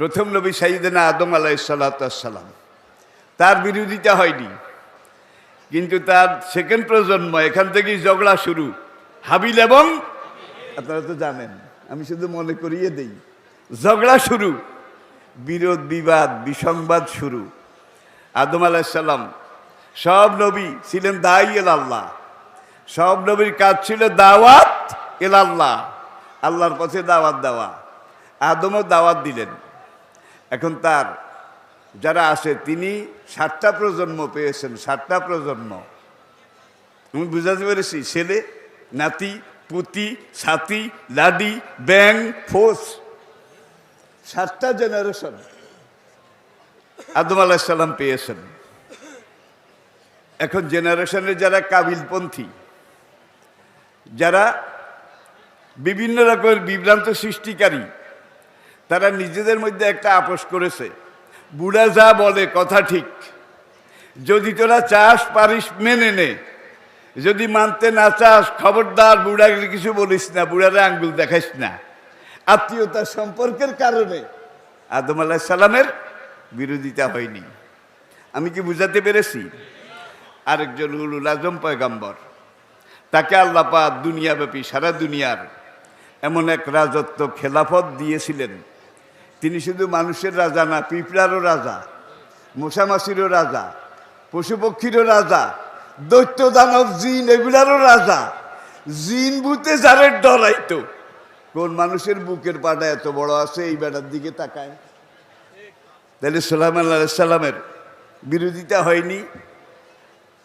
প্রথম নবী সাইয়েদনা আদম আলাইহিস সালাম, তার বিরোধিতা হয়নি, কিন্তু তার সেকেন্ড প্রজন্ম, এখান থেকেই ঝগড়া শুরু। হাবিল এবং, আপনারা তো জানেন, আমি শুধু মনে করিয়ে দেই, ঝগড়া শুরু, বিরোধ বিবাদ বিসংবাদ শুরু। আদম আলাইহিস সালাম, সব নবী ছিলেন দাঈ ইলাল্লাহ, সব নবীর কাজ ছিল দাওয়াত ইলাল্লাহ, আল্লাহর পথে দাওয়াত দেওয়া। আদমও দাওয়াত দিলেন। এখন তার যারা আছে, তিনি 7টা প্রজন্ম পেয়েছেন, 7টা প্রজন্ম। আমি বুঝাতে পেরেছি? ছেলে, নাতি, পুতি, ছাতি, লাডি, ব্যাং, ফোস, 7টা জেনারেশন আদম আলাইহিস সালাম পেয়েছেন। এখন জেনারেশনের যারা কাবিলপন্থী, যারা বিভিন্ন রকমের বিভ্রান্ত সৃষ্টিকারী, তারা নিজেদের মধ্যে একটা আপোষ করেছে, বুড়া যা বলে কথা ঠিক, যদি তোরা চাস পারিস মেনে নে, যদি মানতে না চাস খবরদার বুড়াকে কিছু বলিস না, বুড়ারে আঙ্গুল দেখাইস না। আত্মীয়তার সম্পর্কের কারণে আদম আলাইহিস সালামের বিরোধিতা হয়নি। আমি কি বুঝাতে পেরেছি? আরেকজন উলুল আজম পয়গম্বর, তাকে আল্লাহ পাক দুনিয়াব্যাপী সারা দুনিয়ার এমন এক রাজত্ব খেলাফত দিয়েছিলেন। তিনি শুধু মানুষের রাজা না, পিঁপড়ারও রাজা, মশামাছিরও রাজা, পশু পক্ষীরও রাজা, দৈত্য দানব জিন এগুলারও রাজা। জিন ভূতে যারে ডরাইতো, কোন মানুষের বুকের পাটা এত বড় আছে এই বেড়ার দিকে তাকায়? তাহলে সুলাইমান আলাইহিস সালামের বিরোধিতা হয়নি।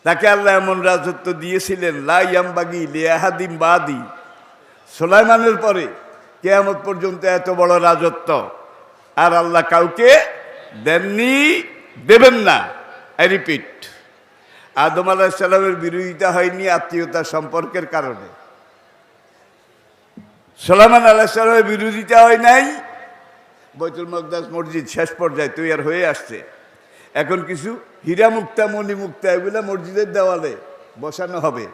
তাকে আল্লাহ এমন রাজত্ব দিয়েছিলেন, লা ইয়ামবাগি লিআহাদিন বাদি, সুলাইমানের পরে কিয়ামত পর্যন্ত এত বড় রাজত্ব আর আল্লাহ কাউকে দেননি, দেবেন না। আই রিপিট, আদম আলাইহিস সালামের বিরোধিতা হয়নি আত্মীয়তার সম্পর্কের কারণে। সুলাইমান আলাইহিস সালামের বিরোধিতা হয় নাই। বাইতুল মাকদাস মসজিদ শেষ পর্যায়ে তৈরি হয়ে আসছে। এখন কিছু হীরা মুক্তা, মণি মুক্তা এগুলা মসজিদের দেওয়ালে বসানো হবে।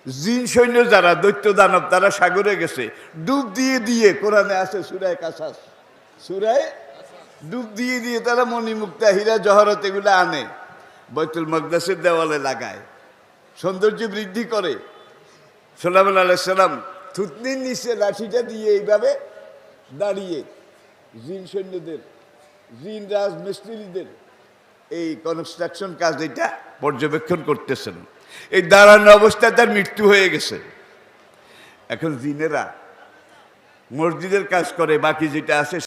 জিন সৈন্য যারা দৈত্য দানব, তারা সাগরে গেছে, ডুব দিয়ে দিয়ে, কোরআনে আছে সূরায়ে কাসাস, সূরায়ে ডুব দিয়ে দিয়ে তারা মণি মুক্তা, হীরা জহরত এগুলো আনে, বাইতুল মাকদাসের দেওয়ালে লাগায়, সৌন্দর্য বৃদ্ধি করে। সুলাইমান আলাইহিস সালাম থুতনির নিচে লাঠিটা দিয়ে এইভাবে দাঁড়িয়ে জিন সৈন্যদের, জিন রাজমিস্ত্রিদের এই কনস্ট্রাকশন কাজ এটা পর্যবেক্ষণ করতেছেন। এই দাঁড়ানো অবস্থায় তার মৃত্যু হয়ে গেছে। এখন জিনেরা মসজিদের কাজ করে, বাকি যেটা আছে